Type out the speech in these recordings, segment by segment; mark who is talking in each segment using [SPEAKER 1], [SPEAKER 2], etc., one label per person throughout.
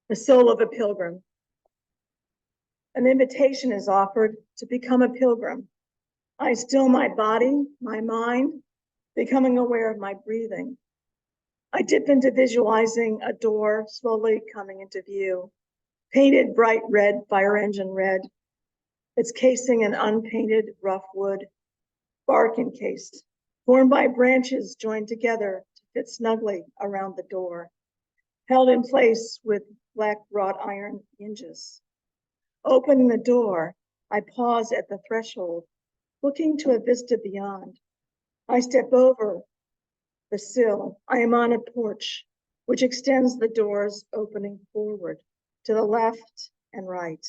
[SPEAKER 1] The soul of a pilgrim. An invitation is offered to become a pilgrim. I still my body, my mind, becoming aware of my breathing. I dip into visualizing a door slowly coming into view, painted bright red, fire engine red, its casing an unpainted rough wood, bark encased, formed by branches joined together to fit snugly around the door, held in place with black wrought iron hinges. Opening the door, I pause at the threshold, looking to a vista beyond. I step over the sill. I am on a porch, which extends the door's opening forward to the left and right.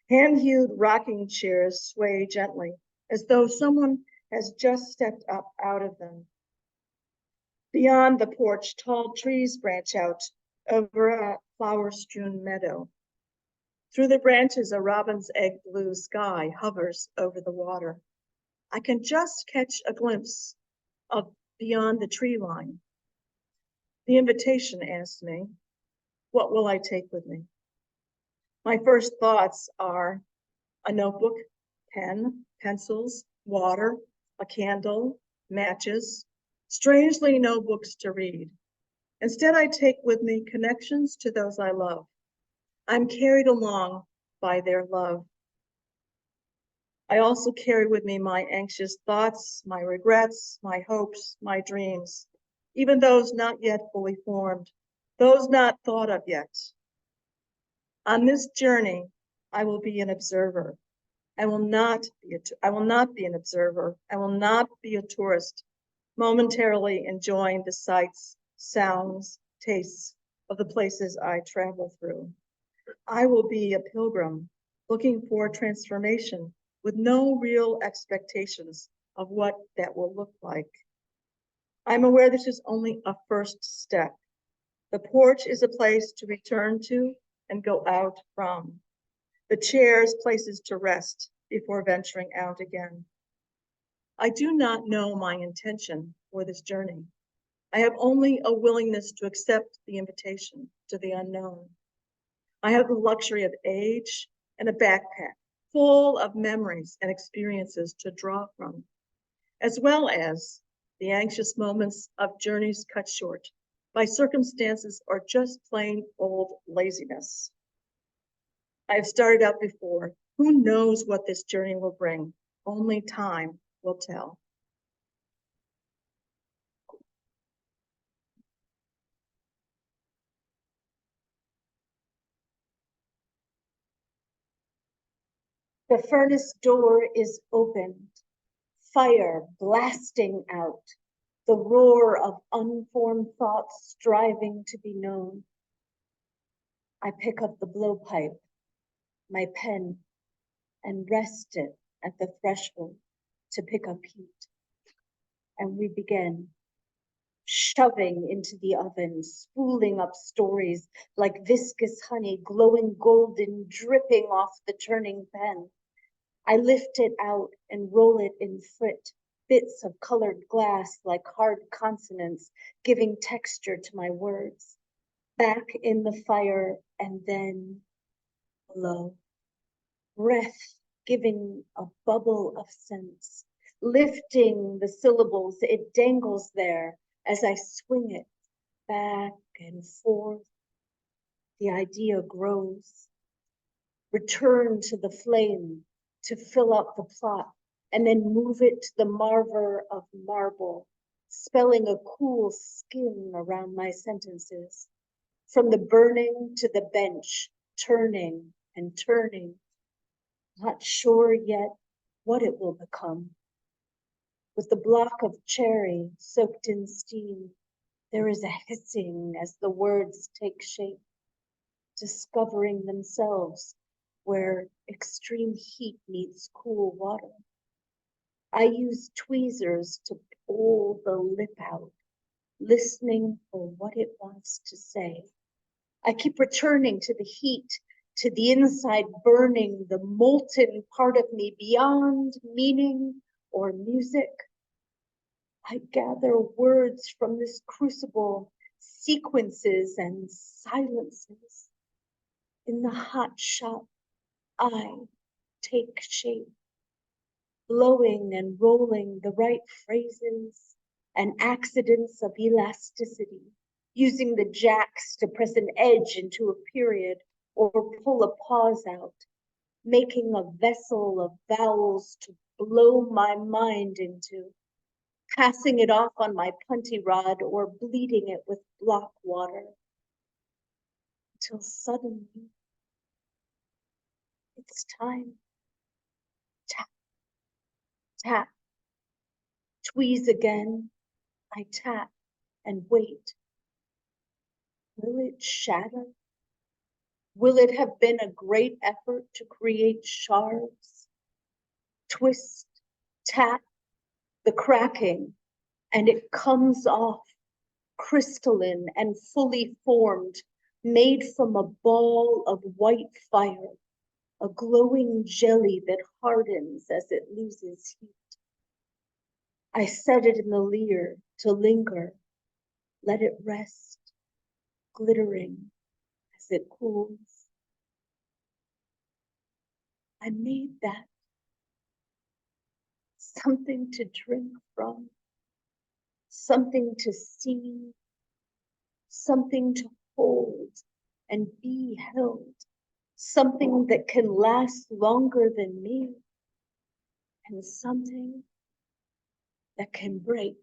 [SPEAKER 1] Hand-hewed rocking chairs sway gently, as though someone has just stepped up out of them. Beyond the porch, tall trees branch out over a flower-strewn meadow. Through the branches, a robin's egg blue sky hovers over the water. I can just catch a glimpse of beyond the tree line. The invitation asks me, what will I take with me? My first thoughts are a notebook, pen, pencils, water, a candle, matches, strangely no books to read. Instead, I take with me connections to those I love. I'm carried along by their love. I also carry with me my anxious thoughts, my regrets, my hopes, my dreams, even those not yet fully formed, those not thought of yet. On this journey, I will be an observer. I will not be an observer. I will not be a tourist, momentarily enjoying the sights, sounds, tastes of the places I travel through. I will be a pilgrim looking for transformation with no real expectations of what that will look like. I'm aware this is only a first step. The porch is a place to return to and go out from. The chairs, places to rest before venturing out again. I do not know my intention for this journey. I have only a willingness to accept the invitation to the unknown. I have the luxury of age and a backpack full of memories and experiences to draw from, as well as the anxious moments of journeys cut short by circumstances or just plain old laziness. I have started out before. Who knows what this journey will bring? Only time will tell.
[SPEAKER 2] The furnace door is opened, fire blasting out, the roar of unformed thoughts striving to be known. I pick up the blowpipe, my pen, and rest it at the threshold to pick up heat. And we begin, shoving into the oven, spooling up stories like viscous honey, glowing golden, dripping off the turning pen. I lift it out and roll it in frit, bits of colored glass like hard consonants, giving texture to my words. Back in the fire and then below. Breath giving a bubble of sense, lifting the syllables, it dangles there as I swing it back and forth. The idea grows. Return to the flame to fill up the plot, and then move it to the marver of marble, spelling a cool skin around my sentences. From the burning to the bench, turning and turning, not sure yet what it will become. With the block of cherry soaked in steam, there is a hissing as the words take shape, discovering themselves where extreme heat meets cool water. I use tweezers to pull the lip out, listening for what it wants to say. I keep returning to the heat, to the inside burning, the molten part of me beyond meaning or music. I gather words from this crucible, sequences and silences. In the hot shop, I take shape, blowing and rolling the right phrases and accidents of elasticity, using the jacks to press an edge into a period or pull a pause out, making a vessel of vowels to blow my mind into, passing it off on my punty rod or bleeding it with block water, till suddenly it's time. Tap, tap, tweeze again. I tap and wait. Will it shatter? Will it have been a great effort to create shards? Twist, tap, the cracking, and it comes off, crystalline and fully formed, made from a ball of white fire, a glowing jelly that hardens as it loses heat. I set it in the leer to linger, let it rest, glittering as it cools. I made that something to drink from, something to see, something to hold and be held, something that can last longer than me, and something that can break.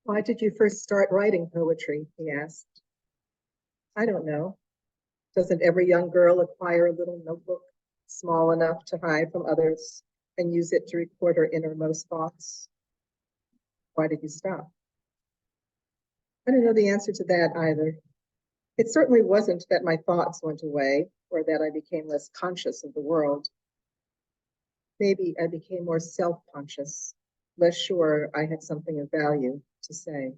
[SPEAKER 3] Why did you first start writing poetry? He asked. I don't know. Doesn't every young girl acquire a little notebook small enough to hide from others and use it to record her innermost thoughts? Why did you stop? I don't know the answer to that either. It certainly wasn't that my thoughts went away or that I became less conscious of the world. Maybe I became more self-conscious, less sure I had something of value to say.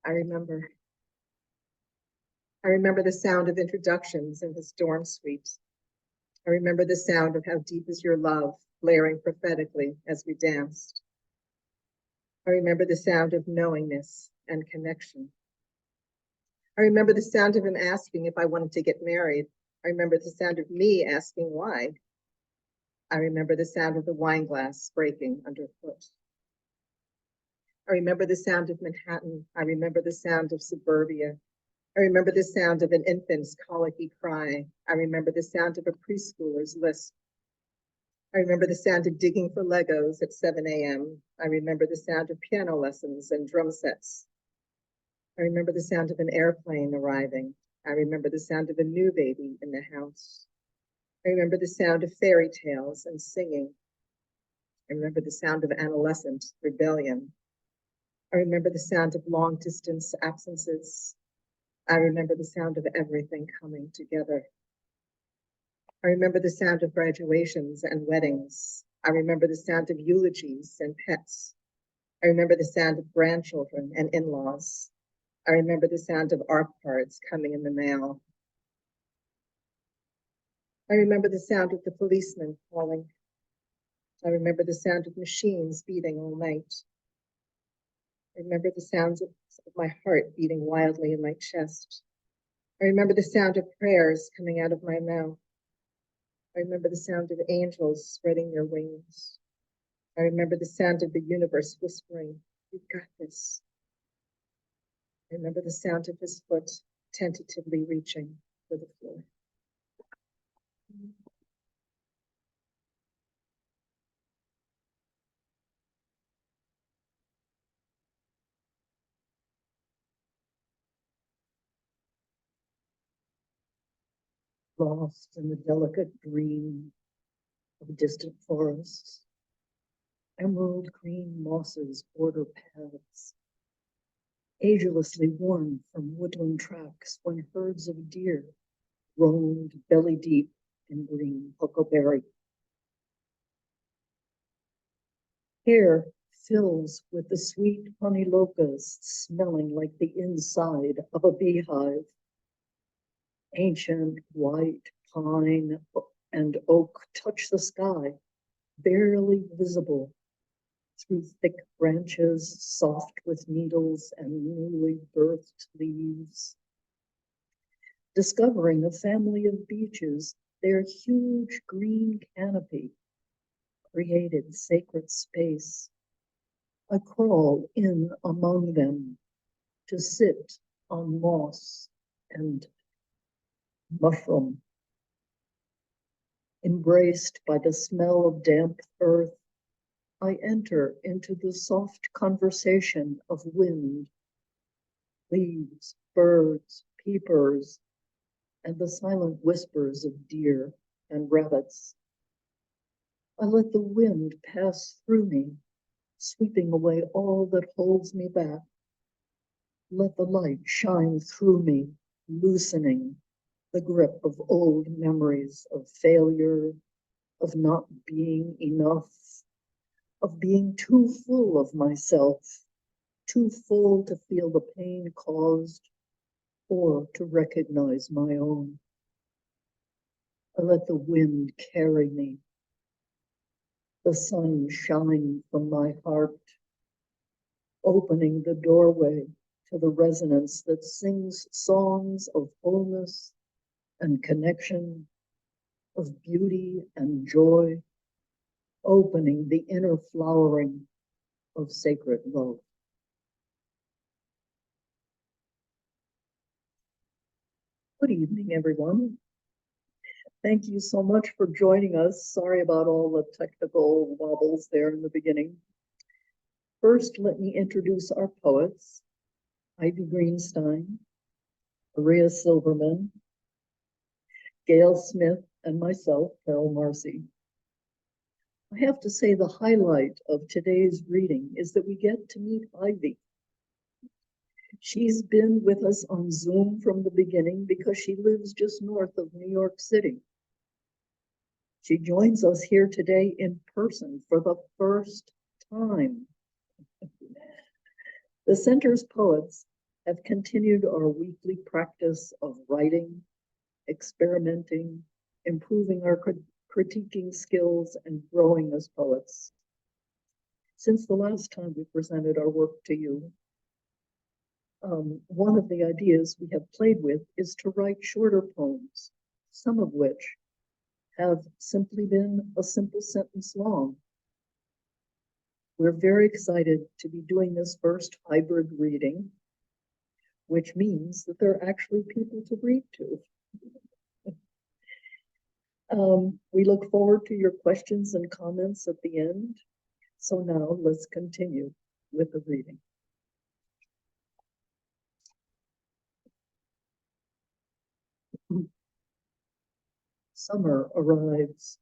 [SPEAKER 3] I remember the sound of introductions in his dorm suite. I remember the sound of How Deep Is Your Love blaring prophetically as we danced. I remember the sound of knowingness and connection. I remember the sound of him asking if I wanted to get married. I remember the sound of me asking why. I remember the sound of the wine glass breaking underfoot. I remember the sound of Manhattan. I remember the sound of suburbia. I remember the sound of an infant's colicky cry. I remember the sound of a preschooler's lisp. I remember the sound of digging for Legos at 7 a.m. I remember the sound of piano lessons and drum sets. I remember the sound of an airplane arriving. I remember the sound of a new baby in the house. I remember the sound of fairy tales and singing. I remember the sound of adolescent rebellion. I remember the sound of long distance absences. I remember the sound of everything coming together. I remember the sound of graduations and weddings. I remember the sound of eulogies and pets. I remember the sound of grandchildren and in-laws. I remember the sound of ARP cards coming in the mail. I remember the sound of the policeman calling. I remember the sound of machines beating all night. I remember the sounds of my heart beating wildly in my chest. I remember the sound of prayers coming out of my mouth. I remember the sound of angels spreading their wings. I remember the sound of the universe whispering, "You've got this." I remember the sound of his foot tentatively reaching for the floor. Lost in the delicate green of distant forests, emerald green mosses border paths, agelessly worn from woodland tracks when herds of deer roamed belly deep in green huckleberry. Hair fills with the sweet honey locusts smelling like the inside of a beehive.
[SPEAKER 4] Ancient white pine and oak touch the sky, barely visible through thick branches soft with needles and newly birthed leaves. Discovering a family of beeches, their huge green canopy created sacred space. I crawl in among them to sit on moss and mushroom. Embraced by the smell of damp earth, I enter into the soft conversation of wind, leaves, birds, peepers, and the silent whispers of deer and rabbits. I let the wind pass through me, sweeping away all that holds me back. Let the light shine through me, loosening the grip of old memories of failure, of not being enough, of being too full of myself, too full to feel the pain caused or to recognize my own. I let the wind carry me, the sun shine from my heart, opening the doorway to the resonance that sings songs of wholeness and connection, of beauty and joy, opening the inner flowering of sacred love. Good evening, everyone. Thank you so much for joining us. Sorry about all the technical wobbles there in the beginning. First, let me introduce our poets, Ivy Greenstein, Maria Silverman, Gail Smith, and myself, Carol Marcy. I have to say the highlight of today's reading is that we get to meet Ivy. She's been with us on Zoom from the beginning because she lives just north of New York City. She joins us here today in person for the first time. The Center's poets have continued our weekly practice of writing, experimenting, improving our critiquing skills, and growing as poets. Since the last time we presented our work to you, one of the ideas we have played with is to write shorter poems, some of which have simply been a simple sentence long. We're very excited to be doing this first hybrid reading, which means that there are actually people to read to. We look forward to your questions and comments at the end. So now let's continue with the reading. Summer arrives,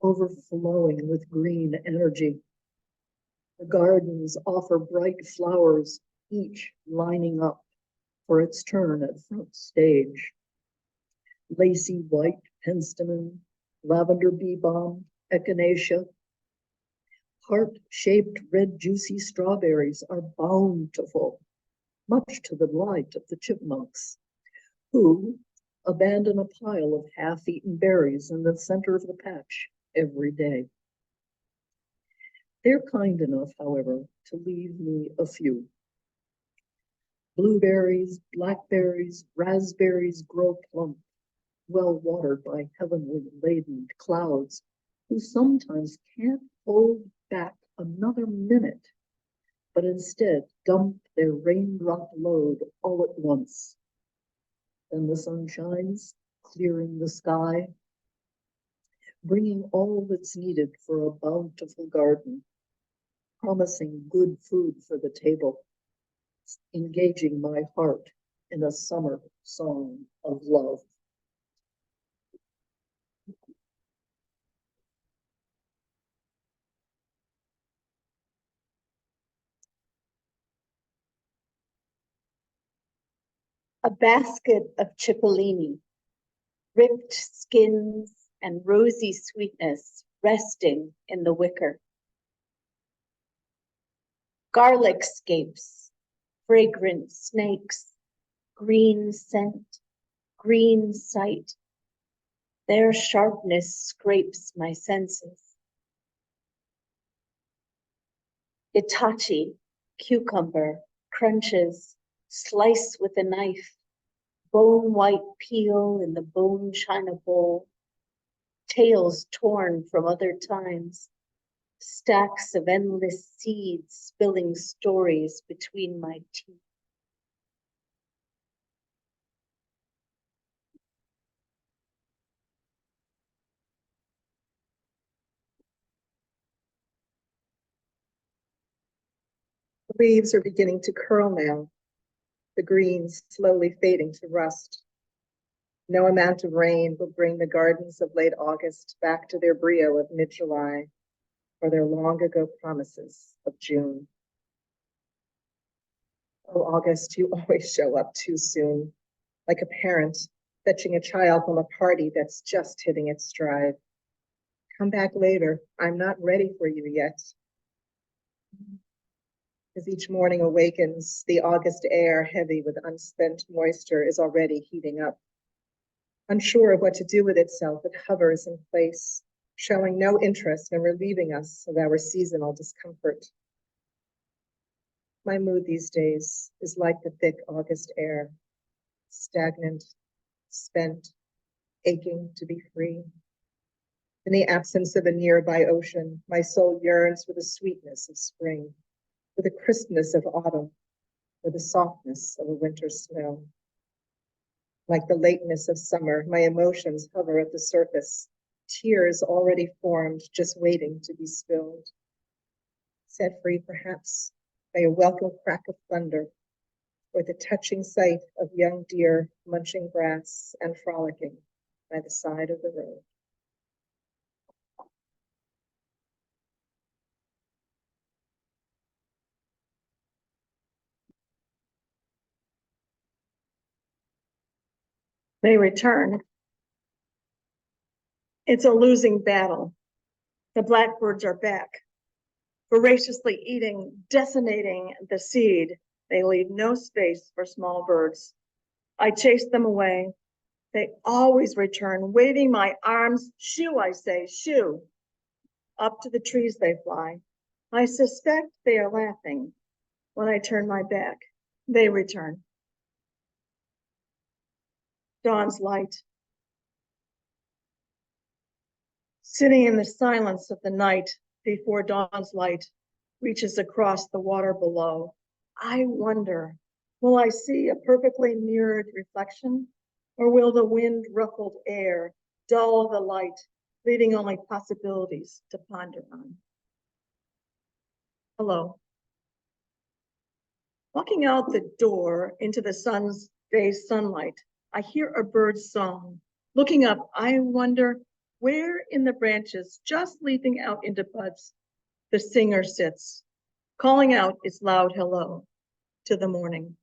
[SPEAKER 4] overflowing with green energy. The gardens offer bright flowers, each lining up for its turn at front stage. Lacy white penstemon, lavender bee balm, echinacea. Heart-shaped red juicy strawberries are bountiful, much to the delight of the chipmunks, who abandon a pile of half-eaten berries in the center of the patch every day. They're kind enough, however, to leave me a few. Blueberries, blackberries, raspberries grow plump, well watered by heavenly laden clouds, who sometimes can't hold back another minute, but instead dump their raindrop load all at once. Then the sun shines, clearing the sky, bringing all that's needed for a bountiful garden, promising good food for the table, engaging my heart in a summer song of love.
[SPEAKER 2] A basket of cipollini, ripped skins and rosy sweetness resting in the wicker. Garlic scapes, fragrant snakes, green scent, green sight. Their sharpness scrapes my senses. Itachi, cucumber, crunches, slice with a knife, bone white peel in the bone china bowl, tails torn from other times, stacks of endless seeds spilling stories between my teeth.
[SPEAKER 3] The leaves are beginning to curl now, the greens slowly fading to rust. No amount of rain will bring the gardens of late August back to their brio of mid-July or their long ago promises of June. Oh, August, you always show up too soon, like a parent fetching a child from a party that's just hitting its stride. Come back later. I'm not ready for you yet. As each morning awakens, the August air, heavy with unspent moisture, is already heating up. Unsure of what to do with itself, it hovers in place, showing no interest in relieving us of our seasonal discomfort. My mood these days is like the thick August air, stagnant, spent, aching to be free. In the absence of a nearby ocean, my soul yearns for the sweetness of spring, for the crispness of autumn, for the softness of a winter snow. Like the lateness of summer, my emotions hover at the surface, tears already formed, just waiting to be spilled. Set free, perhaps, by a welcome crack of thunder, or the touching sight of young deer munching grass and frolicking by the side of the road.
[SPEAKER 1] They return. It's a losing battle. The blackbirds are back, voraciously eating, decimating the seed. They leave no space for small birds. I chase them away. They always return, waving my arms. Shoo, I say, shoo. Up to the trees they fly. I suspect they are laughing. When I turn my back, they return. Dawn's light. Sitting in the silence of the night before dawn's light reaches across the water below, I wonder, will I see a perfectly mirrored reflection, or will the wind-ruffled air dull the light, leaving only possibilities to ponder on? Hello. Walking out the door into the day's sunlight, I hear a bird's song. Looking up, I wonder where in the branches, just leaping out into buds, the singer sits, calling out its loud hello to the morning.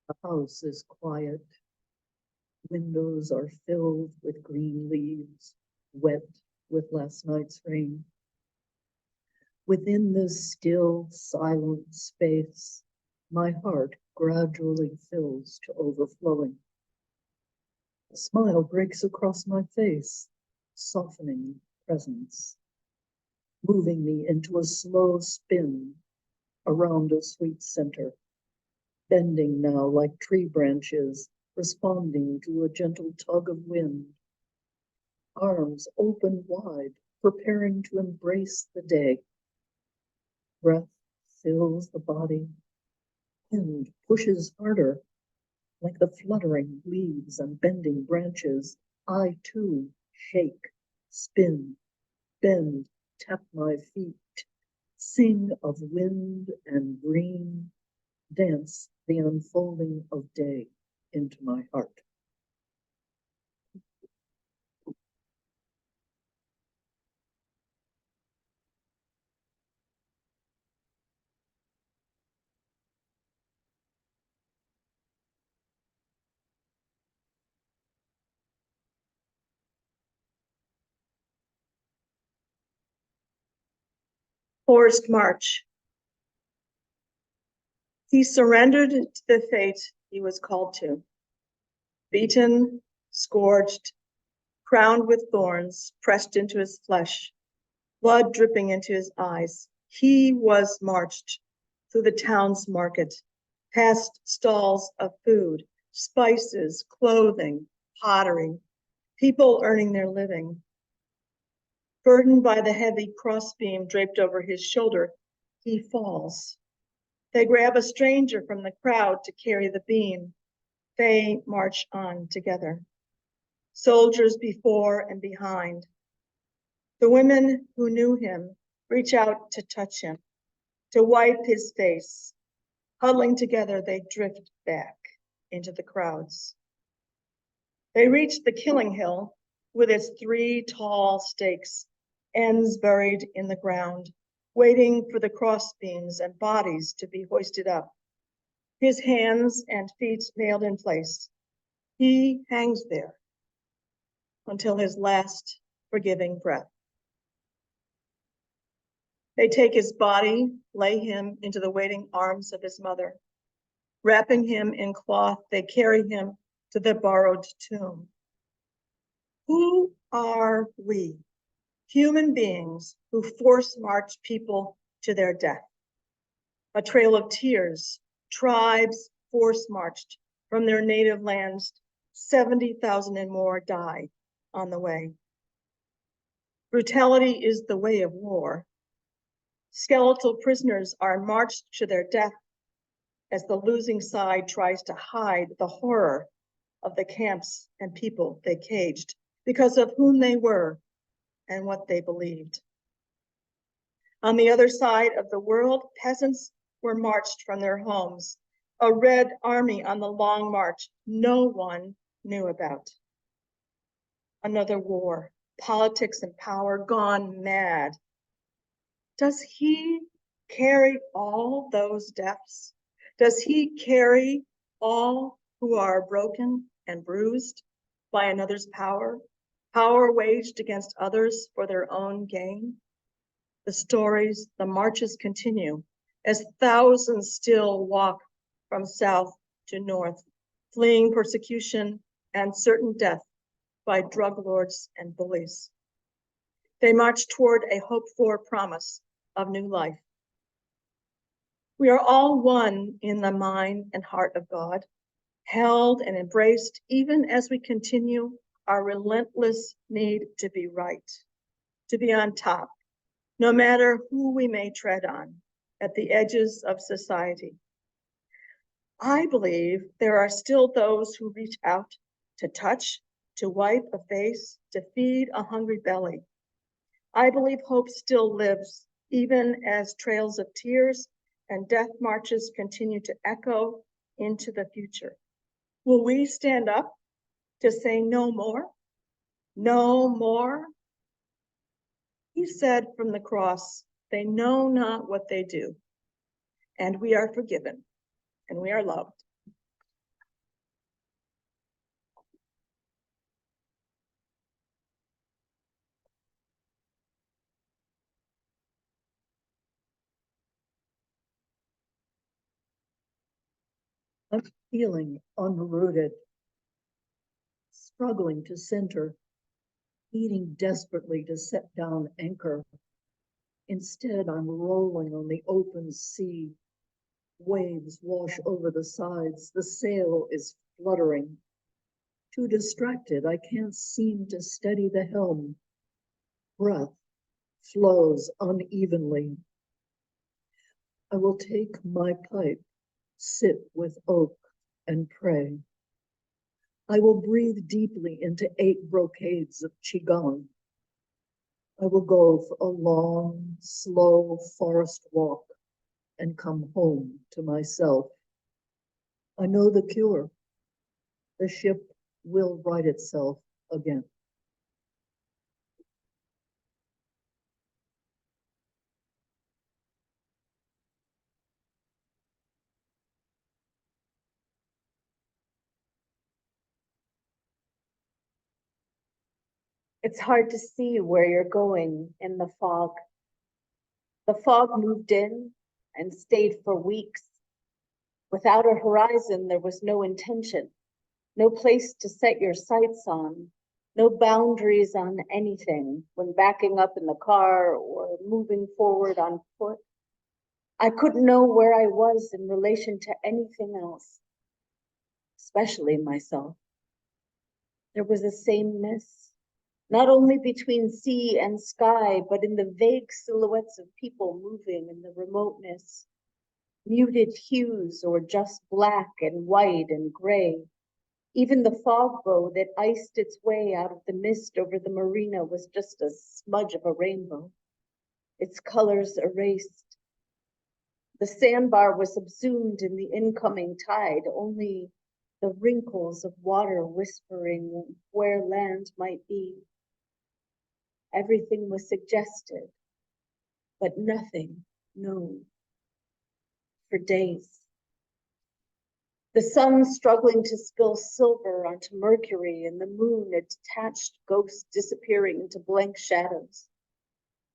[SPEAKER 4] The house is quiet. Windows are filled with green leaves, wet with last night's rain. Within this still, silent space, my heart gradually fills to overflowing. A smile breaks across my face, softening presence, moving me into a slow spin around a sweet center, bending now like tree branches, responding to a gentle tug of wind. Arms open wide, preparing to embrace the day. Breath fills the body, wind pushes harder, like the fluttering leaves and bending branches. I too shake, spin, bend, tap my feet, sing of wind and green, dance the unfolding of day into my heart.
[SPEAKER 1] Forced march. He surrendered to the fate he was called to. Beaten, scourged, crowned with thorns pressed into his flesh, blood dripping into his eyes, he was marched through the town's market, past stalls of food, spices, clothing, pottery, people earning their living. Burdened by the heavy crossbeam draped over his shoulder, he falls. They grab a stranger from the crowd to carry the beam. They march on together. Soldiers before and behind. The women who knew him reach out to touch him, to wipe his face. Huddling together, they drift back into the crowds. They reach the killing hill with its 3 tall stakes, ends buried in the ground, waiting for the crossbeams and bodies to be hoisted up. His hands and feet nailed in place. He hangs there until his last forgiving breath. They take his body, lay him into the waiting arms of his mother. Wrapping him in cloth, they carry him to the borrowed tomb. Who are we, human beings who force march people to their death? A trail of tears, tribes force marched from their native lands, 70,000 and more die on the way. Brutality is the way of war. Skeletal prisoners are marched to their death as the losing side tries to hide the horror of the camps and people they caged because of whom they were and what they believed. On the other side of the world, peasants were marched from their homes, a red army on the long march no one knew about. Another war, politics and power gone mad. Does he carry all those deaths? Does he carry all who are broken and bruised by another's power, power waged against others for their own gain? The stories, the marches continue as thousands still walk from south to north, fleeing persecution and certain death by drug lords and bullies. They march toward a hoped-for promise of new life. We are all one in the mind and heart of God, held and embraced even as we continue our relentless need to be right, to be on top, no matter who we may tread on at the edges of society. I believe there are still those who reach out to touch, to wipe a face, to feed a hungry belly. I believe hope still lives, even as trails of tears and death marches continue to echo into the future. Will we stand up to say no more? No more? He said from the cross, they know not what they do. And we are forgiven and we are loved.
[SPEAKER 4] I'm feeling unrooted, struggling to center, eating desperately to set down anchor. Instead, I'm rolling on the open sea. Waves wash over the sides. The sail is fluttering. Too distracted, I can't seem to steady the helm. Breath flows unevenly. I will take my pipe, sit with oak, and pray. I will breathe deeply into 8 brocades of Qigong. I will go for a long, slow forest walk and come home to myself. I know the cure. The ship will right itself again.
[SPEAKER 2] It's hard to see where you're going in the fog. The fog moved in and stayed for weeks. Without a horizon, there was no intention, no place to set your sights on, no boundaries on anything when backing up in the car or moving forward on foot. I couldn't know where I was in relation to anything else, especially myself. There was a sameness, not only between sea and sky, but in the vague silhouettes of people moving in the remoteness, muted hues or just black and white and gray. Even the fog bow that iced its way out of the mist over the marina was just a smudge of a rainbow, its colors erased. The sandbar was subsumed in the incoming tide, only the wrinkles of water whispering where land might be. Everything was suggested, but nothing known. For days. The sun struggling to spill silver onto Mercury, and the moon a detached ghost disappearing into blank shadows.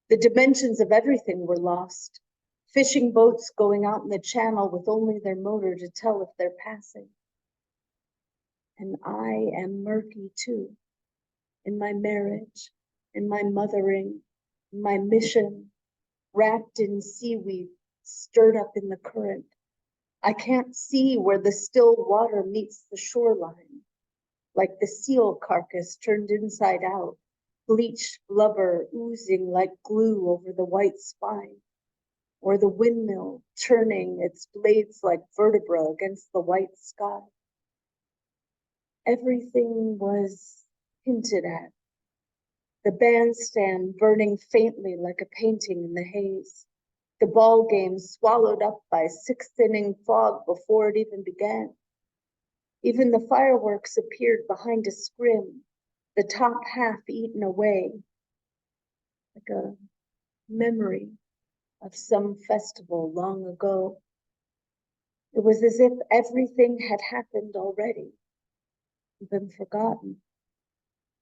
[SPEAKER 2] The dimensions of everything were lost. Fishing boats going out in the channel with only their motor to tell if they're passing. And I am murky too, in my marriage, in my mothering, in my mission, wrapped in seaweed, stirred up in the current. I can't see where the still water meets the shoreline, like the seal carcass turned inside out, bleached blubber oozing like glue over the white spine, or the windmill turning its blades like vertebra against the white sky. Everything was hinted at. The bandstand burning faintly like a painting in the haze. The ball game swallowed up by sixth inning fog before it even began. Even the fireworks appeared behind a scrim, the top half eaten away, like a memory of some festival long ago. It was as if everything had happened already, been forgotten.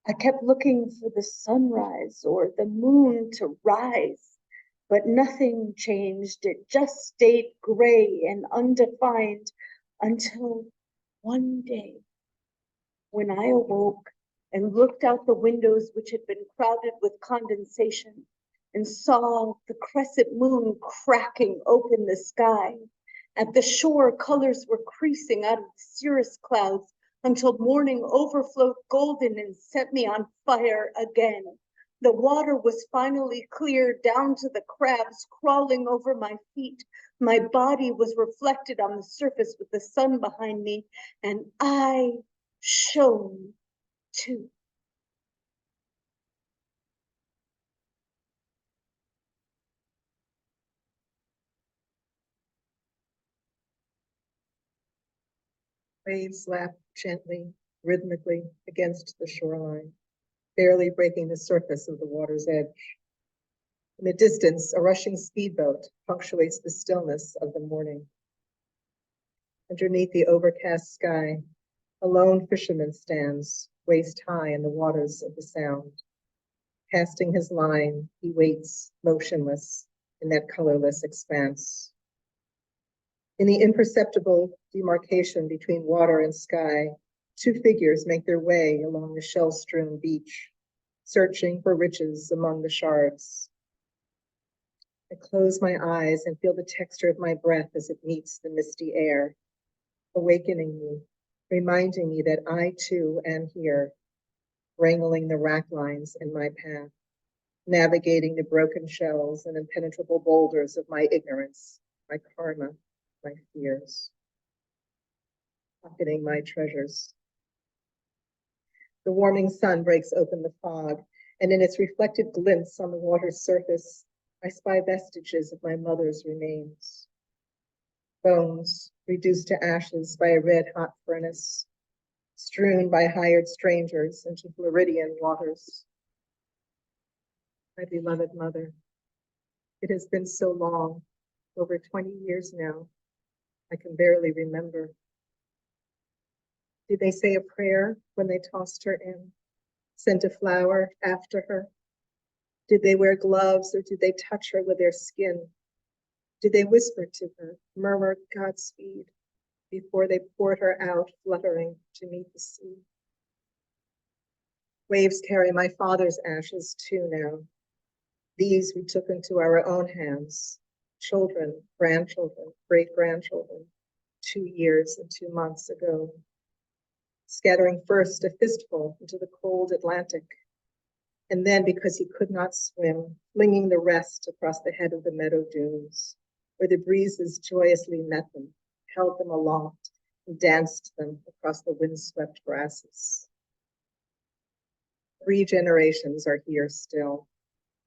[SPEAKER 2] I kept looking for the sunrise or the moon to rise, but nothing changed. It just stayed gray and undefined until one day when I awoke and looked out the windows, which had been crowded with condensation, and saw the crescent moon cracking open the sky. At the shore, colors were creasing out of the cirrus clouds until morning overflowed golden and set me on fire again. The water was finally clear down to the crabs crawling over my feet. My body was reflected on the surface with the sun behind me, and I shone too.
[SPEAKER 3] Waves lap gently, rhythmically against the shoreline, barely breaking the surface of the water's edge. In the distance, a rushing speedboat punctuates the stillness of the morning. Underneath the overcast sky, a lone fisherman stands, waist high in the waters of the Sound. Casting his line, he waits, motionless, in that colorless expanse. In the imperceptible demarcation between water and sky, two figures make their way along the shell-strewn beach, searching for riches among the shards. I close my eyes and feel the texture of my breath as it meets the misty air, awakening me, reminding me that I too am here, wrangling the rack lines in my path, navigating the broken shells and impenetrable boulders of my ignorance, my karma, my fears, pocketing my treasures. The warming sun breaks open the fog, and in its reflected glimpse on the water's surface, I spy vestiges of my mother's remains. Bones reduced to ashes by a red-hot furnace, strewn by hired strangers into Floridian waters. My beloved mother, it has been so long, over 20 years now, I can barely remember. Did they say a prayer when they tossed her in, sent a flower after her? Did they wear gloves or did they touch her with their skin? Did they whisper to her, murmur Godspeed, before they poured her out, fluttering to meet the sea? Waves carry my father's ashes too now. These we took into our own hands, children, grandchildren, great-grandchildren, 2 years and 2 months ago, scattering first a fistful into the cold Atlantic, and then, because he could not swim, flinging the rest across the head of the meadow dunes, where the breezes joyously met them, held them aloft, and danced them across the windswept grasses. 3 generations are here still,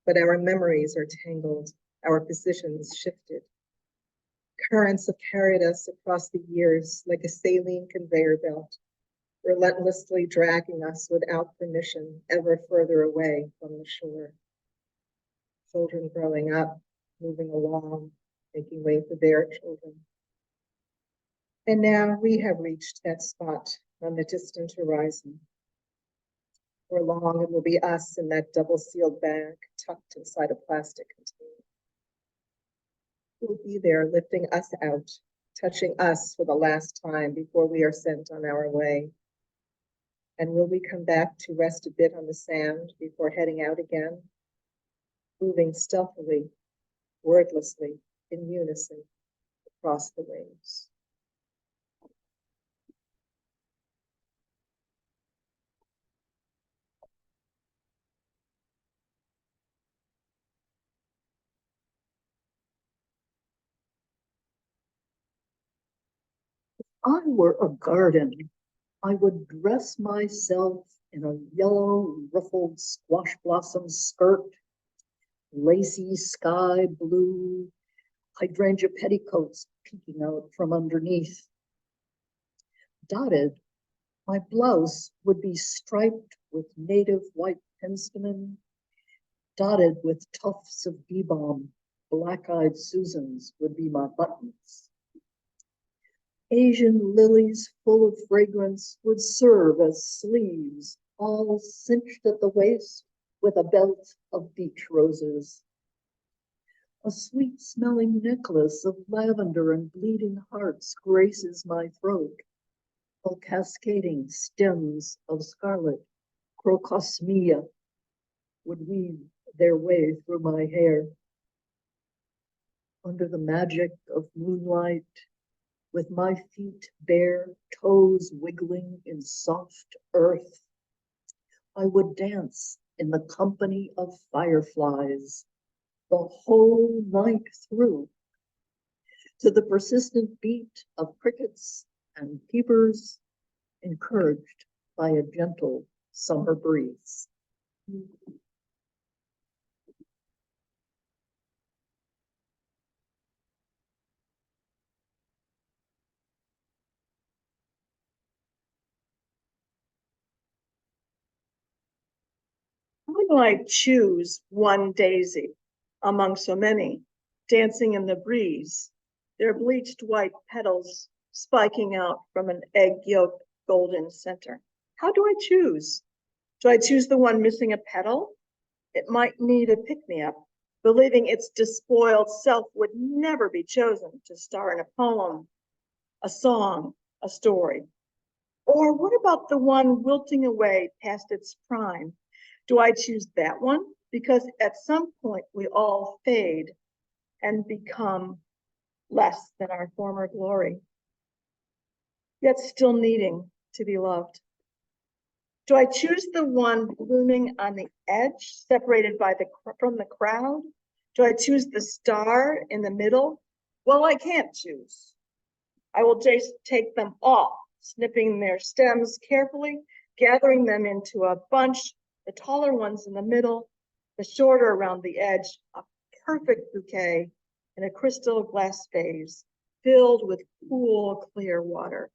[SPEAKER 3] but our memories are tangled, our positions shifted. Currents have carried us across the years like a saline conveyor belt, relentlessly dragging us without permission ever further away from the shore. Children growing up, moving along, making way for their children. And now we have reached that spot on the distant horizon. For long, it will be us in that double-sealed bag tucked inside a plastic container. We'll be there lifting us out, touching us for the last time before we are sent on our way. And will we come back to rest a bit on the sand before heading out again? Moving stealthily, wordlessly, in unison across the waves.
[SPEAKER 4] I were a garden, I would dress myself in a yellow ruffled squash blossom skirt, lacy sky blue, hydrangea petticoats peeking out from underneath. Dotted, my blouse would be striped with native white penstemon, dotted with tufts of bee balm, black-eyed Susans would be my buttons. Asian lilies full of fragrance would serve as sleeves, all cinched at the waist with a belt of beach roses. A sweet-smelling necklace of lavender and bleeding hearts graces my throat, while cascading stems of scarlet, crocosmia, would weave their way through my hair. Under the magic of moonlight, with my feet bare, toes wiggling in soft earth, I would dance in the company of fireflies the whole night through, to the persistent beat of crickets and peepers, encouraged by a gentle summer breeze.
[SPEAKER 1] How do I choose one daisy among so many, dancing in the breeze, their bleached white petals spiking out from an egg yolk golden center? How do I choose? Do I choose the one missing a petal? It might need a pick-me-up, believing its despoiled self would never be chosen to star in a poem, a song, a story. Or what about the one wilting away past its prime? Do I choose that one? Because at some point we all fade and become less than our former glory, yet still needing to be loved. Do I choose the one blooming on the edge, separated from the crowd? Do I choose the star in the middle? Well, I can't choose. I will just take them all, snipping their stems carefully, gathering them into a bunch, the taller ones in the middle, the shorter around the edge, a perfect bouquet in a crystal glass vase filled with cool, clear water,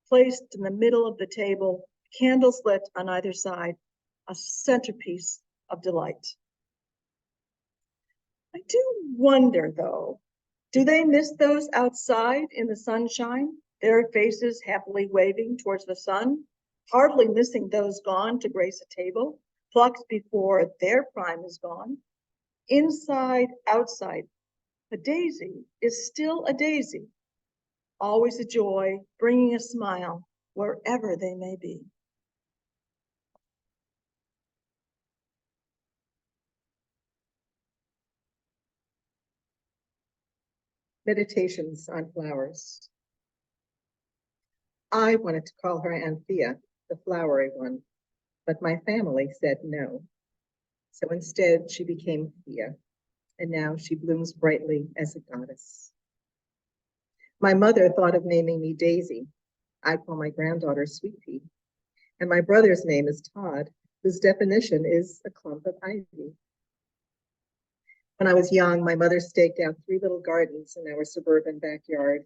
[SPEAKER 1] placed in the middle of the table, candles lit on either side, a centerpiece of delight. I do wonder, though, do they miss those outside in the sunshine, their faces happily waving towards the sun, hardly missing those gone to grace a table, plucked before their prime is gone. Inside, outside, a daisy is still a daisy, always a joy, bringing a smile wherever they may be.
[SPEAKER 3] Meditations on flowers. I wanted to call her Anthea, the flowery one, but my family said no. So instead, she became Thea, and now she blooms brightly as a goddess. My mother thought of naming me Daisy. I call my granddaughter Sweet Pea, and my brother's name is Todd, whose definition is a clump of ivy. When I was young, my mother staked out 3 little gardens in our suburban backyard,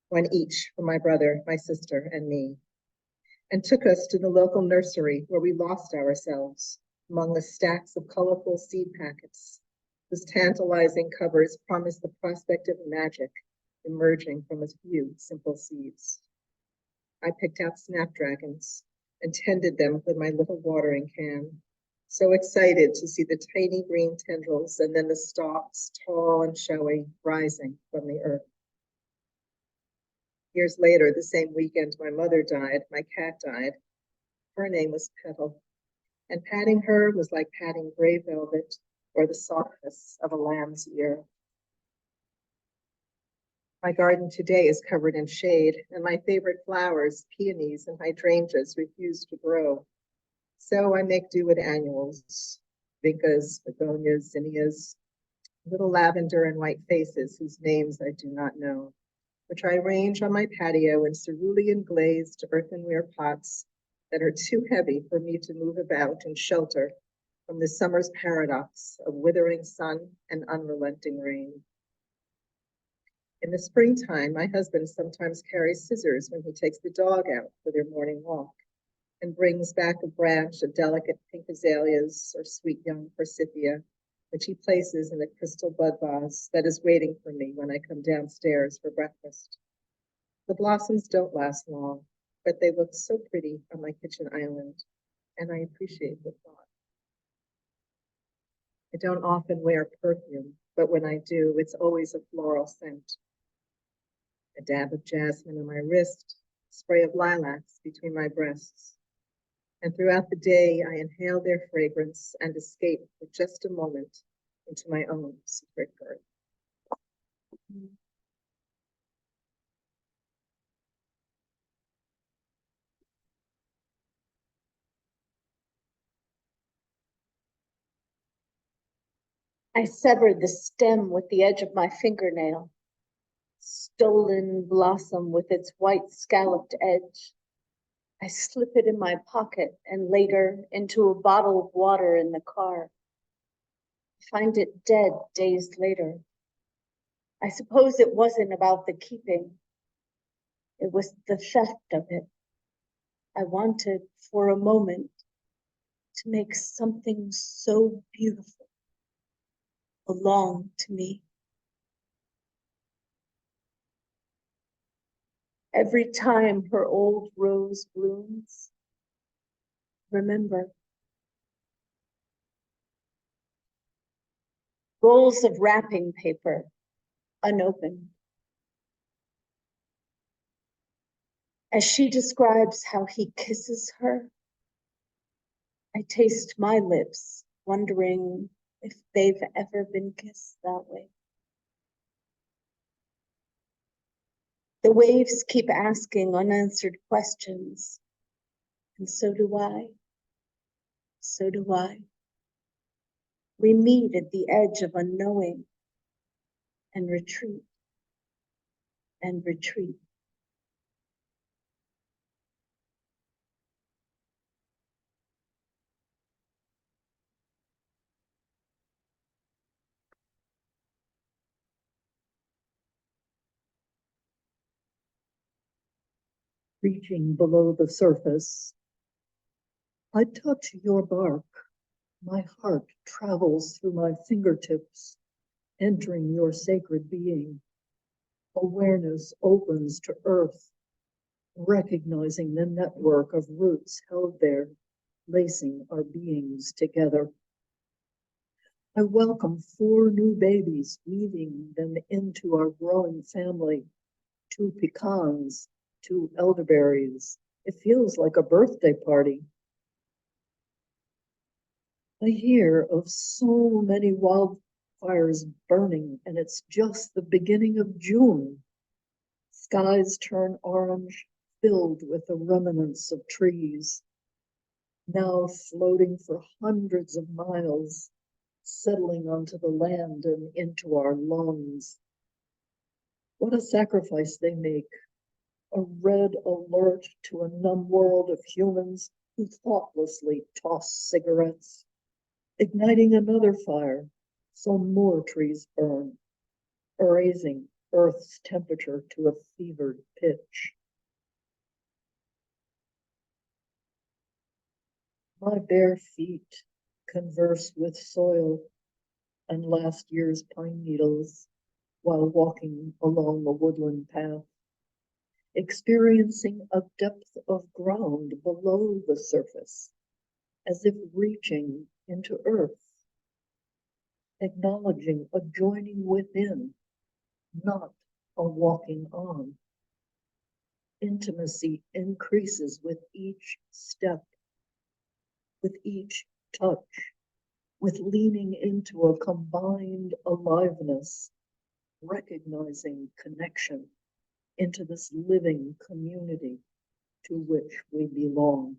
[SPEAKER 3] one each for my brother, my sister, and me, and took us to the local nursery where we lost ourselves among the stacks of colorful seed packets whose tantalizing covers promised the prospect of magic emerging from a few simple seeds. I picked out snapdragons and tended them with my little watering can, so excited to see the tiny green tendrils and then the stalks, tall and showy, rising from the earth. Years later, the same weekend my mother died, my cat died. Her name was Petal, and patting her was like patting gray velvet or the softness of a lamb's ear. My garden today is covered in shade, and my favorite flowers, peonies and hydrangeas, refuse to grow. So I make do with annuals, vincas, begonias, zinnias, little lavender and white faces whose names I do not know, which I arrange on my patio in cerulean glazed earthenware pots that are too heavy for me to move about and shelter from the summer's paradox of withering sun and unrelenting rain. In the springtime, my husband sometimes carries scissors when he takes the dog out for their morning walk and brings back a branch of delicate pink azaleas or sweet young forsythia, which he places in a crystal bud vase that is waiting for me when I come downstairs for breakfast. The blossoms don't last long, but they look so pretty on my kitchen island, and I appreciate the thought. I don't often wear perfume, but when I do, it's always a floral scent. A dab of jasmine on my wrist, a spray of lilacs between my breasts. And throughout the day, I inhale their fragrance and escape for just a moment into my own secret garden.
[SPEAKER 2] I severed the stem with the edge of my fingernail. Stolen blossom with its white scalloped edge. I slip it in my pocket and later into a bottle of water in the car. I find it dead days later. I suppose it wasn't about the keeping. It was the theft of it. I wanted for a moment to make something so beautiful belong to me. Every time her old rose blooms, remember. Rolls of wrapping paper, unopened. As she describes how he kisses her, I taste my lips, wondering if they've ever been kissed that way. The waves keep asking unanswered questions, and so do I. So do I. We meet at the edge of unknowing and retreat and retreat.
[SPEAKER 4] Reaching below the surface, I touch your bark. My heart travels through my fingertips, entering your sacred being. Awareness opens to earth, recognizing the network of roots held there, lacing our beings together. I welcome 4 new babies, weaving them into our growing family. 2 pecans, 2 elderberries. It feels like a birthday party. I hear of so many wildfires burning, and it's just the beginning of June. Skies turn orange, filled with the remnants of trees, now floating for hundreds of miles, settling onto the land and into our lungs. What a sacrifice they make, a red alert to a numb world of humans who thoughtlessly toss cigarettes, igniting another fire so more trees burn, raising Earth's temperature to a fevered pitch. My bare feet converse with soil and last year's pine needles while walking along a woodland path, experiencing a depth of ground below the surface, as if reaching into earth, acknowledging a joining within, not a walking on. Intimacy increases with each step, with each touch, with leaning into a combined aliveness, recognizing connection into this living community to which we belong.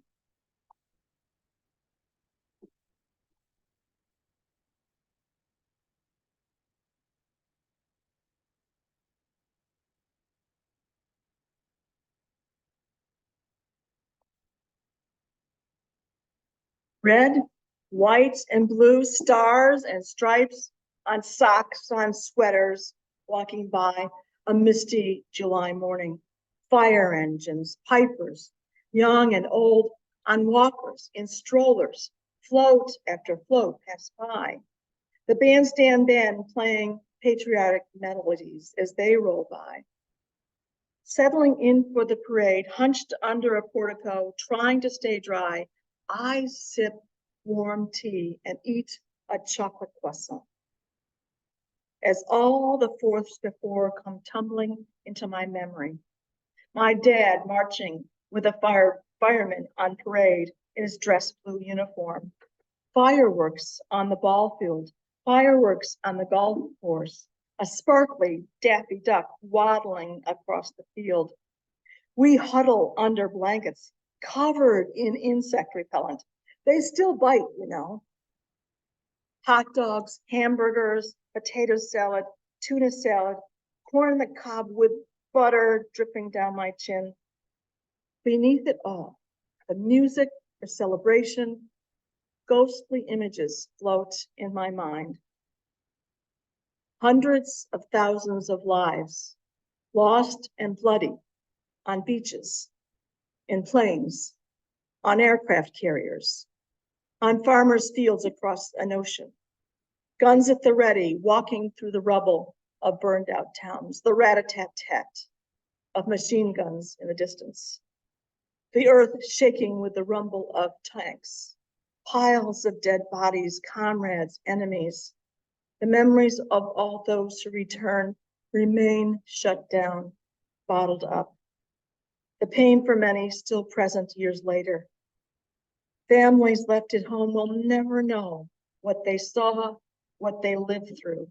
[SPEAKER 1] Red, white, and blue stars and stripes on socks, on sweaters, walking by a misty July morning. Fire engines, pipers, young and old, on walkers, in strollers, float after float pass by. The bandstand band playing patriotic melodies as they roll by. Settling in for the parade, hunched under a portico, trying to stay dry, I sip warm tea and eat a chocolate croissant. As all the fourths before come tumbling into my memory, my dad marching with a fireman on parade in his dress blue uniform, fireworks on the ball field, fireworks on the golf course, a sparkly Daffy Duck waddling across the field. We huddle under blankets covered in insect repellent. They still bite, you know. Hot dogs, hamburgers, potato salad, tuna salad, corn on the cob with butter dripping down my chin. Beneath it all, the music, the celebration, ghostly images float in my mind. Hundreds of thousands of lives, lost and bloody, on beaches, in planes, on aircraft carriers, on farmers' fields across an ocean, guns at the ready, walking through the rubble of burned out towns, the rat-a-tat-tat of machine guns in the distance, the earth shaking with the rumble of tanks, piles of dead bodies, comrades, enemies. The memories of all those who return remain shut down, bottled up. The pain for many still present years later. Families left at home will never know what they saw, what they lived through.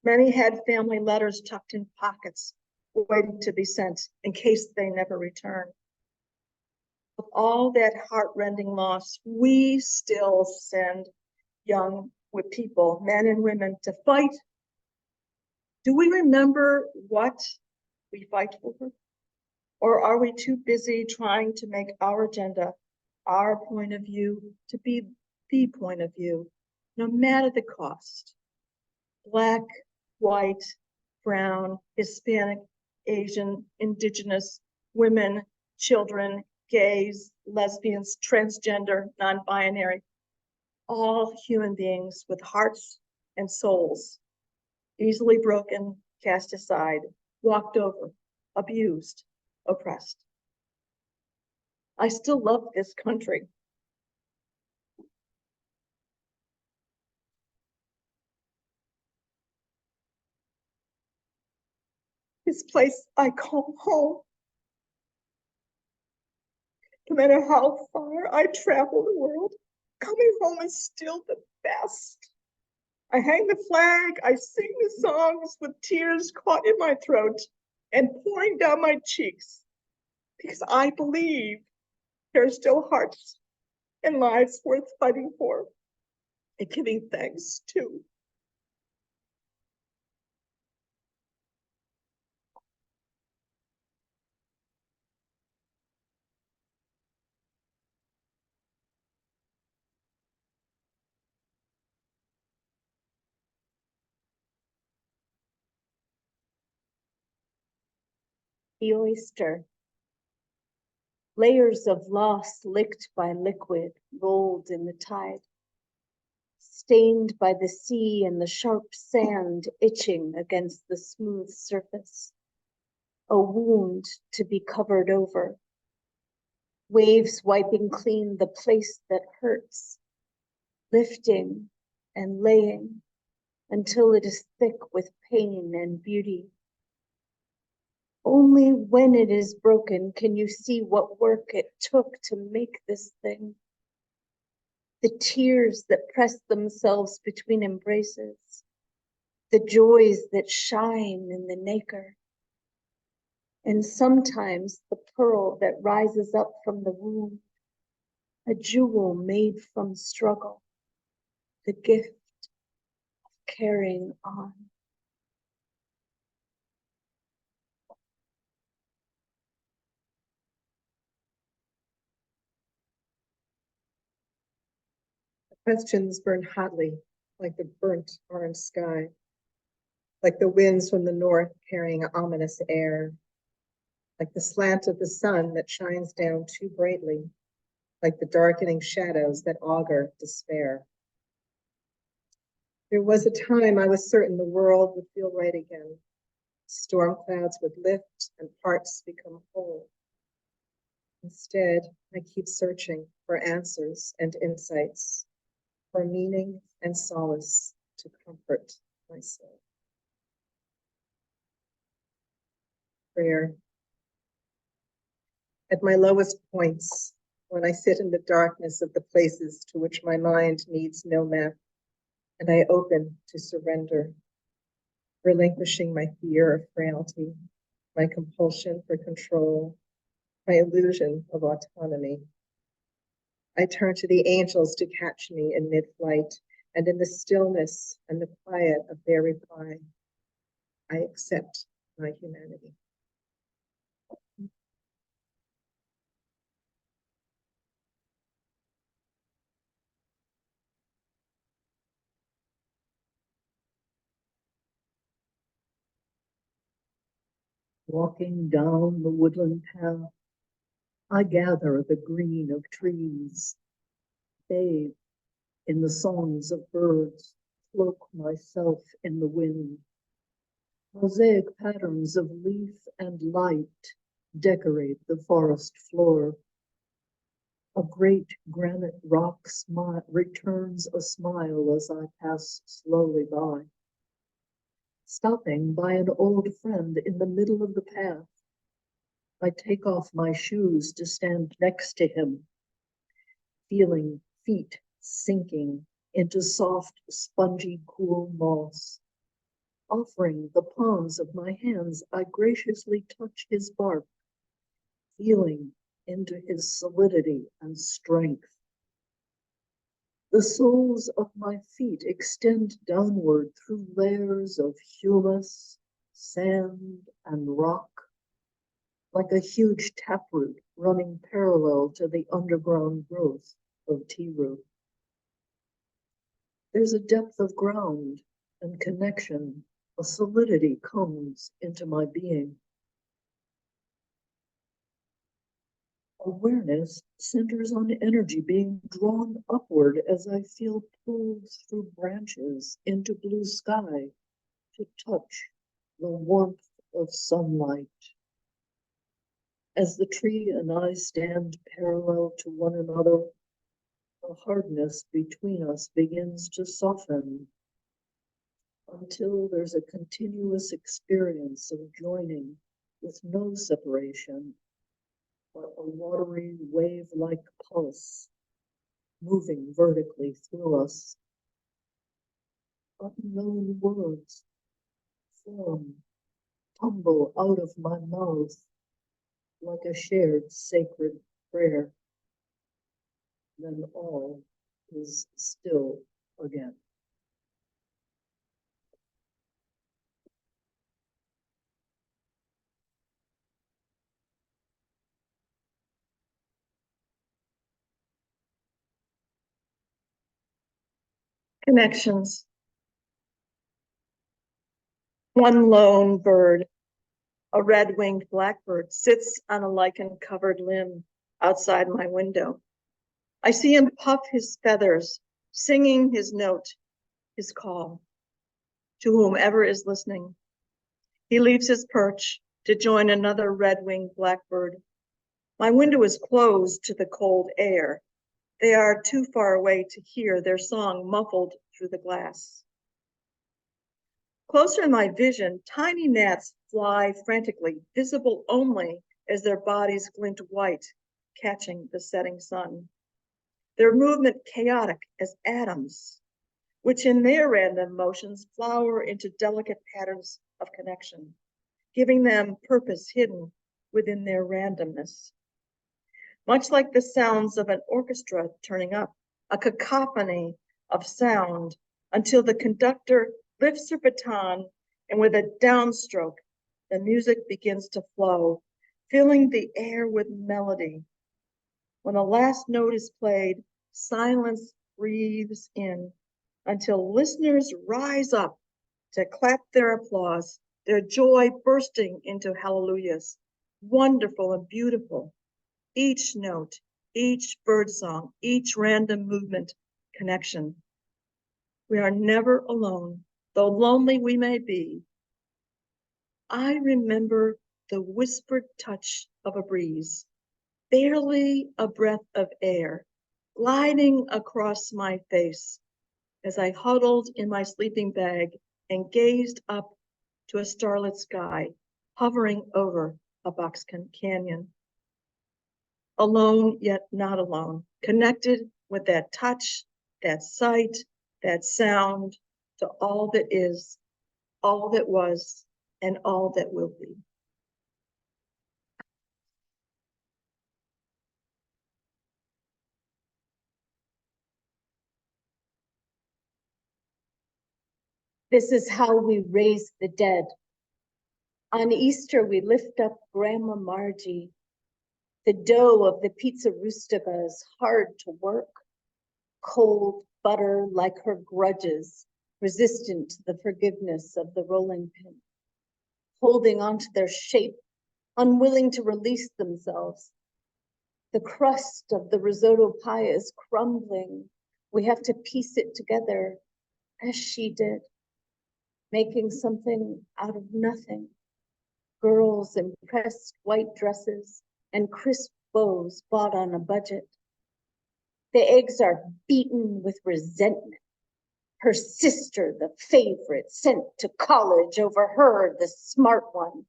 [SPEAKER 1] Many had family letters tucked in pockets, waiting to be sent in case they never return. With all that heartrending loss, we still send young with people, men and women, to fight. Do we remember what we fight for? Or are we too busy trying to make our agenda, our point of view, to be the point of view, no matter the cost? Black, white, brown, Hispanic, Asian, indigenous, women, children, gays, lesbians, transgender, non-binary, all human beings with hearts and souls, easily broken, cast aside, walked over, abused, oppressed. I still love this country. this place I call home. No matter how far I travel the world, coming home is still the best. I hang the flag, I sing the songs with tears caught in my throat and pouring down my cheeks, because I believe there are still hearts and lives worth fighting for and giving thanks to.
[SPEAKER 2] The oyster. Layers of loss licked by liquid, rolled in the tide. Stained by the sea and the sharp sand itching against the smooth surface. A wound to be covered over. Waves wiping clean the place that hurts. Lifting and laying until it is thick with pain and beauty. Only when it is broken can you see what work it took to make this thing. The tears that press themselves between embraces, the joys that shine in the nacre, and sometimes the pearl that rises up from the wound, a jewel made from struggle, the gift of carrying on.
[SPEAKER 3] Questions burn hotly, like the burnt orange sky, like the winds from the north carrying ominous air, like the slant of the sun that shines down too brightly, like the darkening shadows that augur despair. There was a time I was certain the world would feel right again. Storm clouds would lift and hearts become whole. Instead, I keep searching for answers and insights, for meaning and solace to comfort my soul. Prayer. At my lowest points, when I sit in the darkness of the places to which my mind needs no map, and I open to surrender, relinquishing my fear of frailty, my compulsion for control, my illusion of autonomy. I turn to the angels to catch me in mid-flight, and in the stillness and the quiet of their reply, I accept my humanity.
[SPEAKER 4] Walking down the woodland path, I gather the green of trees, bathe in the songs of birds, cloak myself in the wind. Mosaic patterns of leaf and light decorate the forest floor. A great granite rock returns a smile as I pass slowly by. Stopping by an old friend in the middle of the path, I take off my shoes to stand next to him, feeling feet sinking into soft, spongy, cool moss. Offering the palms of my hands, I graciously touch his bark, feeling into his solidity and strength. The soles of my feet extend downward through layers of humus, sand, and rock, like a huge taproot running parallel to the underground growth of tea root. There's a depth of ground and connection, a solidity comes into my being. Awareness centers on energy being drawn upward as I feel pulled through branches into blue sky to touch the warmth of sunlight. As the tree and I stand parallel to one another, the hardness between us begins to soften. until there's a continuous experience of joining with no separation, but a watery wave-like pulse moving vertically through us. Unknown words form, tumble out of my mouth like a shared sacred prayer. Then all is still again.
[SPEAKER 1] Connections. One lone bird, a red-winged blackbird, sits on a lichen-covered limb outside my window. I see him puff his feathers, singing his note, his call, to whomever is listening. He leaves his perch to join another red-winged blackbird. My window is closed to the cold air. They are too far away to hear their song muffled through the glass. Closer in my vision, tiny gnats fly frantically, visible only as their bodies glint white, catching the setting sun. Their movement chaotic as atoms, which in their random motions flower into delicate patterns of connection, giving them purpose hidden within their randomness. Much like the sounds of an orchestra turning up, a cacophony of sound until the conductor lifts her baton and with a downstroke, the music begins to flow, filling the air with melody. When the last note is played, silence breathes in until listeners rise up to clap their applause, their joy bursting into hallelujahs, wonderful and beautiful. Each note, each birdsong, each random movement, connection. We are never alone, though lonely we may be. I remember the whispered touch of a breeze, barely a breath of air, gliding across my face as I huddled in my sleeping bag and gazed up to a starlit sky, hovering over a boxcan canyon. Alone yet not alone, connected with that touch, that sight, that sound, to all that is, all that was, and all that will be.
[SPEAKER 2] This is how we raise the dead. On Easter, we lift up Grandma Margie. The dough of the pizza rustica is hard to work. Cold butter like her grudges, resistant to the forgiveness of the rolling pin. Holding onto their shape, unwilling to release themselves. The crust of the risotto pie is crumbling. We have to piece it together as she did, making something out of nothing. Girls in pressed white dresses and crisp bows bought on a budget. The eggs are beaten with resentment. Her sister, the favorite, sent to college over her, the smart one.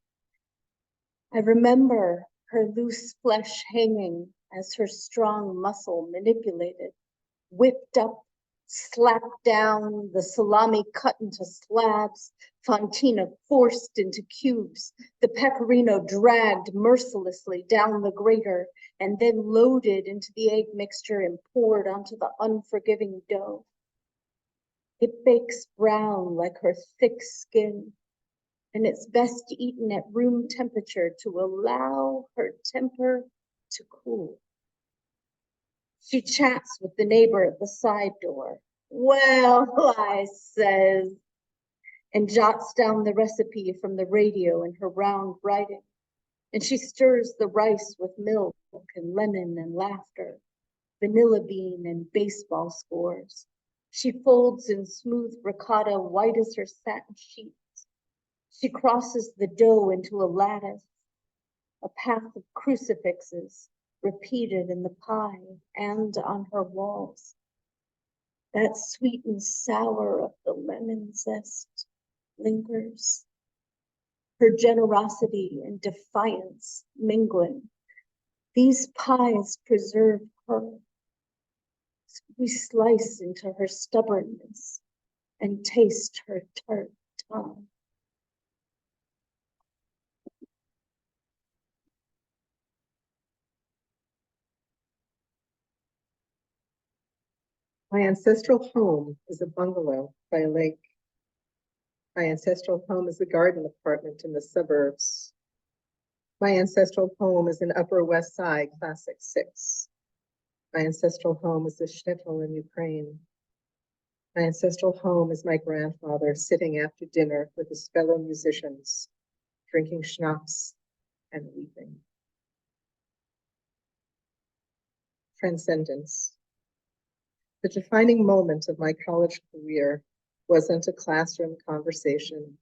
[SPEAKER 2] I remember her loose flesh hanging as her strong muscle manipulated, whipped up, slapped down, the salami cut into slabs, fontina forced into cubes, the pecorino dragged mercilessly down the grater, and then loaded into the egg mixture and poured onto the unforgiving dough. It bakes brown like her thick skin, and it's best eaten at room temperature to allow her temper to cool. She chats with the neighbor at the side door. Well, I says, and jots down the recipe from the radio in her round writing. And she stirs the rice with milk and lemon and laughter, vanilla bean and baseball scores. She folds in smooth ricotta, white as her satin sheets. She crosses the dough into a lattice, a path of crucifixes repeated in the pie and on her walls. That sweet and sour of the lemon zest, lingers, her generosity and defiance mingling. These pies preserve her. We slice into her stubbornness and taste her tart tongue.
[SPEAKER 3] My ancestral home is a bungalow by a lake. My ancestral home is a garden apartment in the suburbs. My ancestral home is an Upper West Side Classic 6. My ancestral home is a shtetl in Ukraine. My ancestral home is my grandfather sitting after dinner with his fellow musicians, drinking schnapps and weeping. Transcendence. The defining moment of my college career wasn't a classroom conversation,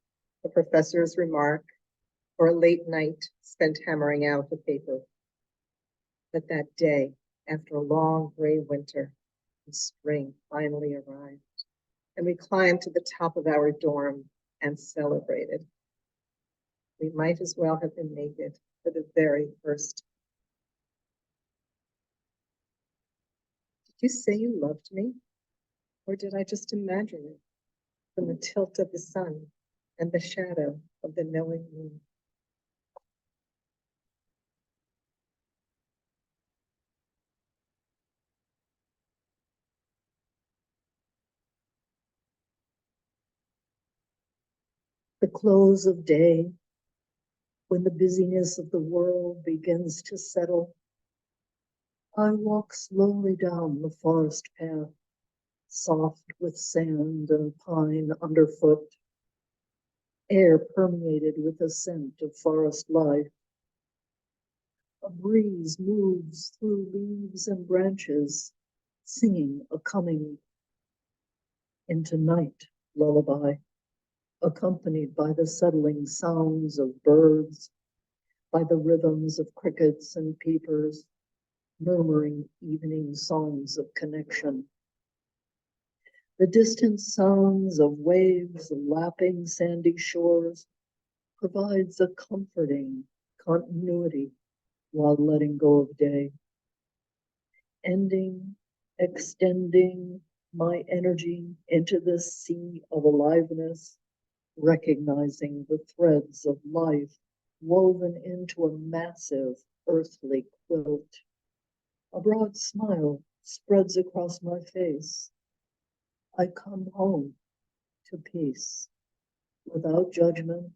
[SPEAKER 3] a professor's remark, or a late night spent hammering out a paper. But that day, after a long gray winter, and spring finally arrived, and we climbed to the top of our dorm and celebrated. We might as well have been naked for the very first time. Did you say you loved me? Or did I just imagine it from the tilt of the sun and the shadow of the knowing moon?
[SPEAKER 4] The close of day, when the busyness of the world begins to settle, I walk slowly down the forest path, soft with sand and pine underfoot, air permeated with a scent of forest life. A breeze moves through leaves and branches, singing a coming into night lullaby, accompanied by the settling sounds of birds, by the rhythms of crickets and peepers, murmuring evening songs of connection. The distant sounds of waves lapping sandy shores provides a comforting continuity while letting go of day. Ending, extending my energy into this sea of aliveness, recognizing the threads of life woven into a massive earthly quilt. A broad smile spreads across my face. I come home to peace, without judgment,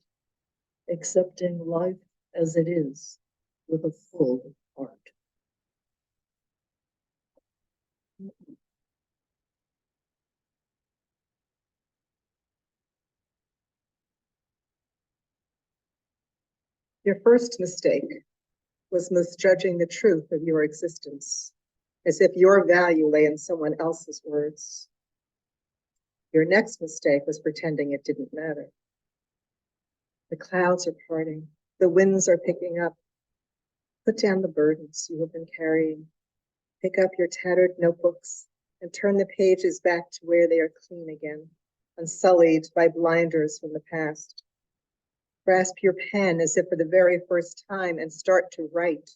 [SPEAKER 4] accepting life as it is with a full heart.
[SPEAKER 3] Your first mistake was misjudging the truth of your existence, as if your value lay in someone else's words. Your next mistake was pretending it didn't matter. The clouds are parting, the winds are picking up. Put down the burdens you have been carrying. Pick up your tattered notebooks and turn the pages back to where they are clean again, unsullied by blinders from the past. Grasp your pen as if for the very first time and start to write,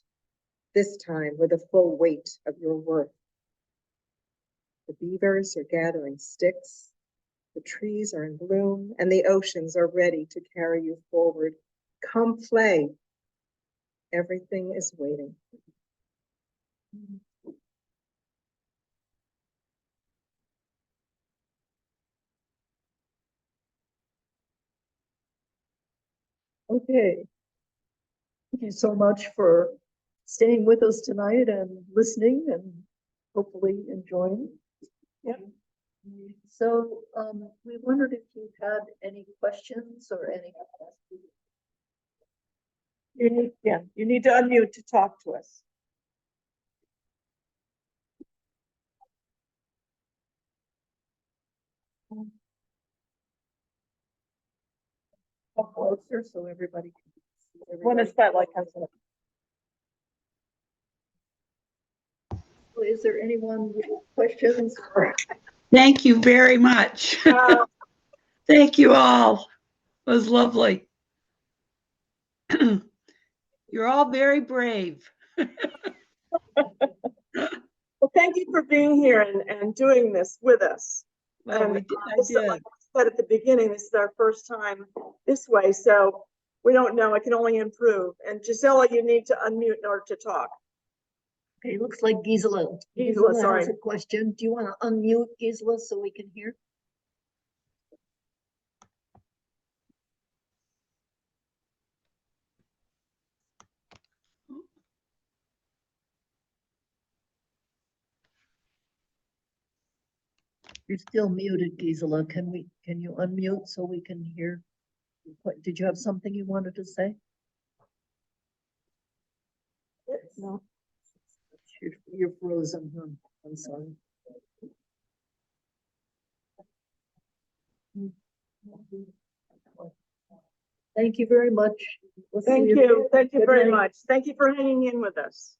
[SPEAKER 3] this time with the full weight of your worth. The beavers are gathering sticks, the trees are in bloom, and the oceans are ready to carry you forward. Come play. Everything is waiting.
[SPEAKER 4] Okay. Thank you so much for staying with us tonight and listening and hopefully enjoying.
[SPEAKER 1] Yep.
[SPEAKER 4] So we wondered if you had any questions or any.
[SPEAKER 1] You need to unmute to talk to us.
[SPEAKER 4] Come closer so everybody can see
[SPEAKER 1] When a
[SPEAKER 4] everybody.
[SPEAKER 1] spotlight comes in.
[SPEAKER 4] Is there anyone with questions or?
[SPEAKER 5] Thank you very much. Thank you all. was lovely. You're all very brave.
[SPEAKER 1] Well, thank you for being here and doing this with us.
[SPEAKER 5] Well,
[SPEAKER 1] And
[SPEAKER 5] we did, I
[SPEAKER 1] also,
[SPEAKER 5] did.
[SPEAKER 1] like I said at the beginning, this is our first time this way, so we don't know. It can only improve. And Gisela, you need to unmute in order to talk.
[SPEAKER 4] Okay, looks like Gisela.
[SPEAKER 1] Gisela,
[SPEAKER 4] Has
[SPEAKER 1] sorry.
[SPEAKER 4] a question. Do you want to unmute Gisela so we can hear? You're still muted, Gisela. Can you unmute so we can hear? What, did you have something you wanted to say? No. You're frozen, huh? I'm sorry. Thank you very much. We'll see
[SPEAKER 1] Thank
[SPEAKER 4] you.
[SPEAKER 1] you. Thank you
[SPEAKER 4] Good
[SPEAKER 1] very
[SPEAKER 4] night.
[SPEAKER 1] much. Thank you for hanging in with us.